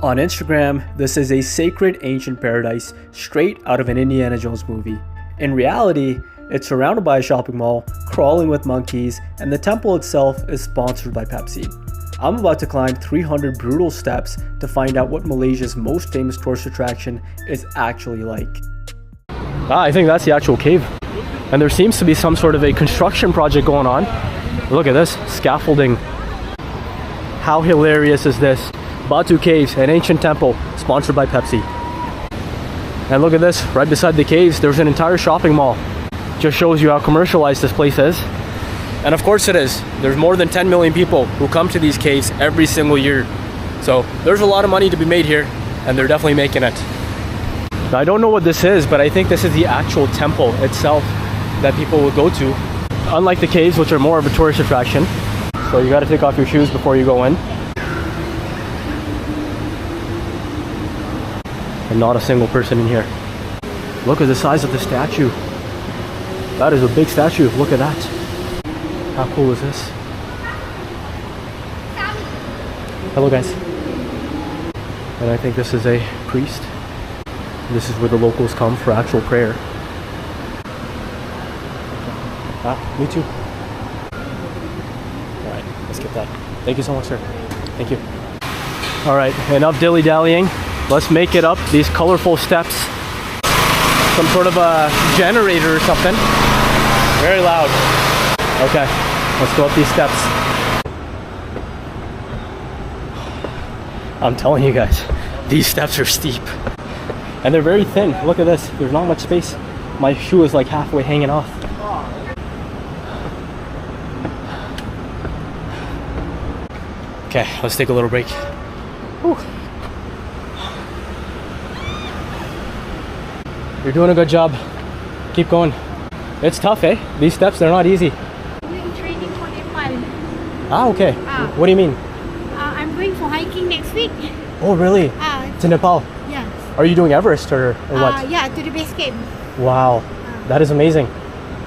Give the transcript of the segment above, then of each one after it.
On Instagram, this is a sacred ancient paradise straight out of an Indiana Jones movie. In reality, it's surrounded by a shopping mall, crawling with monkeys, and the temple itself is sponsored by Pepsi. I'm about to climb 300 brutal steps to find out what Malaysia's most famous tourist attraction is actually like. I think that's the actual cave. And there seems to be some sort of a construction project going on. Look at this, scaffolding. How hilarious is this? Batu Caves, an ancient temple, sponsored by Pepsi. And look at this, right beside the caves, there's an entire shopping mall. Just shows you how commercialized this place is. And of course it is. There's more than 10 million people who come to these caves every single year. So there's a lot of money to be made here, and they're definitely making it. Now, I don't know what this is, but I think this is the actual temple itself that people will go to. Unlike the caves, which are more of a tourist attraction. So you gotta take off your shoes before you go in. And not a single person in here. Look at the size of the statue. That is a big statue. Look at that. How cool is this? Hello guys. And I think this is a priest. This is where the locals come for actual prayer. Me too. Alright, let's get that. Thank you so much, sir. Thank you. Alright, enough dilly-dallying. Let's make it up these colorful steps. Some sort of a generator or something. Very loud. Okay, let's go up these steps. I'm telling you guys, these steps are steep. And they're very thin. Look at this, there's not much space. My shoe is like halfway hanging off. Okay, let's take a little break. Whew. You're doing a good job. Keep going. It's tough, eh? These steps, they're not easy. I'm doing training for Nepal. Ah, okay. What do you mean? I'm going for hiking next week. Oh, really? To Nepal? Yes. Are you doing Everest or what? Yeah, to the base camp. Wow, that is amazing.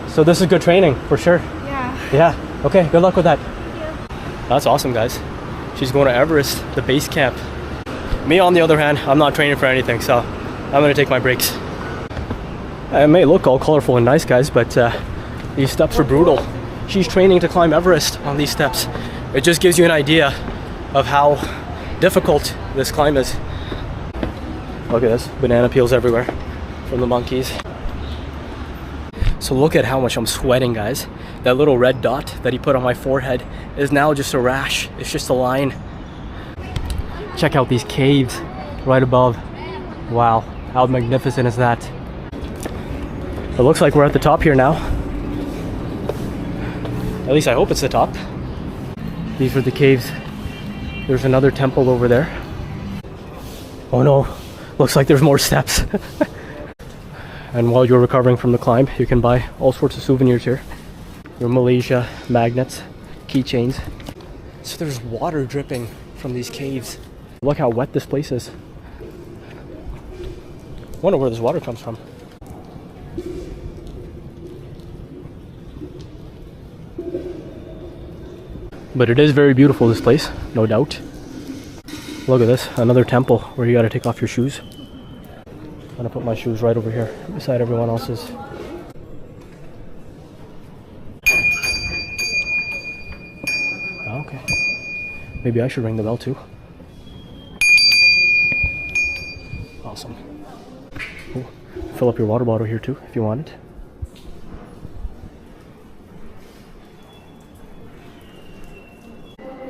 So this is good training, for sure. Yeah. Yeah, okay, good luck with that. Thank you. That's awesome, guys. She's going to Everest, the base camp. Me, on the other hand, I'm not training for anything, so I'm gonna take my breaks. It may look all colorful and nice, guys, but these steps are brutal. She's training to climb Everest on these steps. It just gives you an idea of how difficult this climb is. Look at this, banana peels everywhere from the monkeys. So look at how much I'm sweating, guys. That little red dot that he put on my forehead is now just a rash. It's just a line. Check out these caves right above. Wow, how magnificent is that? It looks like we're at the top here now. At least I hope it's the top. These are the caves. There's another temple over there. Oh no, looks like there's more steps. And while you're recovering from the climb, you can buy all sorts of souvenirs here. Your Malaysia magnets, keychains. So there's water dripping from these caves. Look how wet this place is. I wonder where this water comes from. But it is very beautiful, this place, no doubt. Look at this, another temple where you gotta take off your shoes. I'm gonna put my shoes right over here, beside everyone else's. Okay. Maybe I should ring the bell too. Awesome. Ooh, fill up your water bottle here too, if you want it.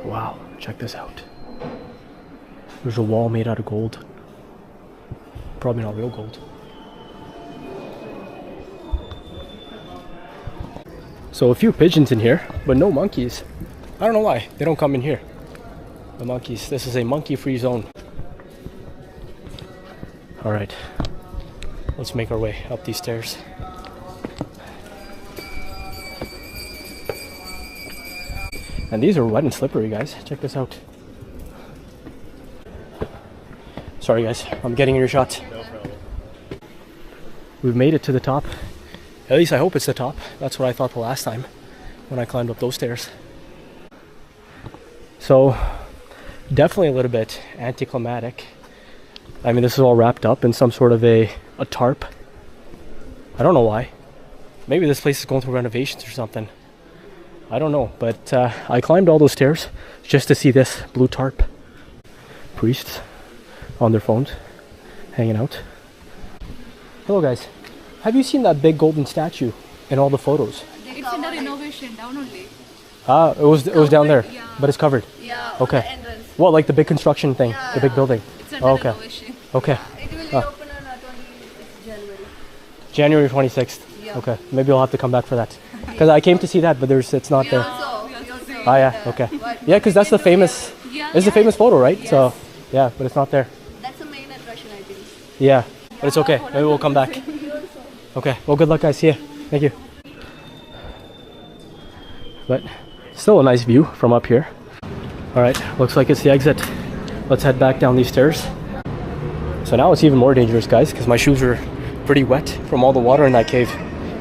Wow, check this out. There's a wall made out of gold. Probably not real gold. So a few pigeons in here, but no monkeys. I don't know why, they don't come in here. The monkeys, this is a monkey-free zone. Alright, let's make our way up these stairs. And these are wet and slippery, guys. Check this out. Sorry guys, I'm getting in your shots. No problem. We've made it to the top. At least I hope it's the top. That's what I thought the last time when I climbed up those stairs. So Definitely a little bit anticlimactic. I mean, this is all wrapped up in some sort of a tarp. I don't know why. Maybe this place is going through renovations or something. I don't know, but I climbed all those stairs just to see this blue tarp. Priests on their phones, hanging out. Hello guys. Have you seen that big golden statue in all the photos? It's in the renovation, down only. Ah, it was down there, Yeah. but it's covered. Yeah. Okay. The entrance. What, like the big construction thing, the big building? It's under Okay. renovation. Okay. It will open on 26th January. January 26th. Yeah. Okay. Maybe I'll have to come back for that. Because I came to see that, but it's not there. Ah, yeah. Okay. Yeah, because that's the famous. It's the famous photo, right? Yes. So, yeah, but it's not there. That's the main attraction, I think. Yeah, but it's okay. Maybe we'll come back. Okay. Well, good luck, guys. See ya. Thank you. But still a nice view from up here. All right. Looks like it's the exit. Let's head back down these stairs. So now it's even more dangerous, guys, because my shoes are pretty wet from all the water in that cave.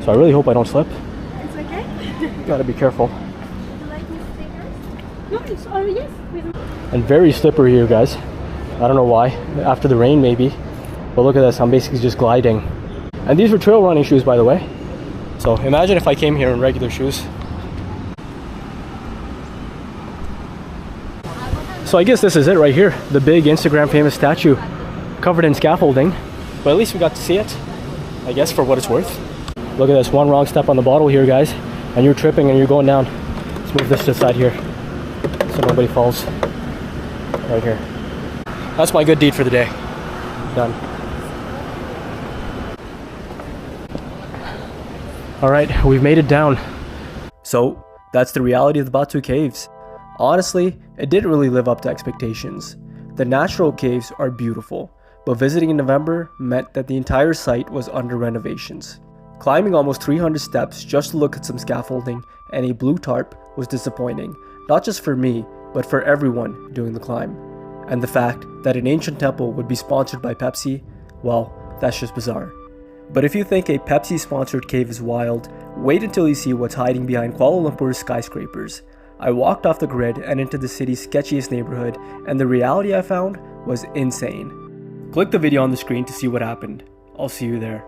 So I really hope I don't slip. It's okay. Gotta be careful. You like my stickers? No, it's yes. And very slippery here, guys. I don't know why. After the rain, maybe. But look at this. I'm basically just gliding. And these were trail running shoes, by the way. So imagine if I came here in regular shoes. So I guess this is it right here. The big Instagram famous statue covered in scaffolding. But at least we got to see it, I guess, for what it's worth. Look at this. One wrong step on the bottle here, guys. And you're tripping and you're going down. Let's move this to the side here so nobody falls. Right here. That's my good deed for the day. Done. All right, we've made it down. So that's the reality of the Batu Caves. Honestly, it didn't really live up to expectations. The natural caves are beautiful, but visiting in November meant that the entire site was under renovations. Climbing almost 300 steps just to look at some scaffolding and a blue tarp was disappointing, not just for me, but for everyone doing the climb. And the fact that an ancient temple would be sponsored by Pepsi, well, that's just bizarre. But if you think a Pepsi-sponsored cave is wild, wait until you see what's hiding behind Kuala Lumpur's skyscrapers. I walked off the grid and into the city's sketchiest neighborhood, and the reality I found was insane. Click the video on the screen to see what happened. I'll see you there.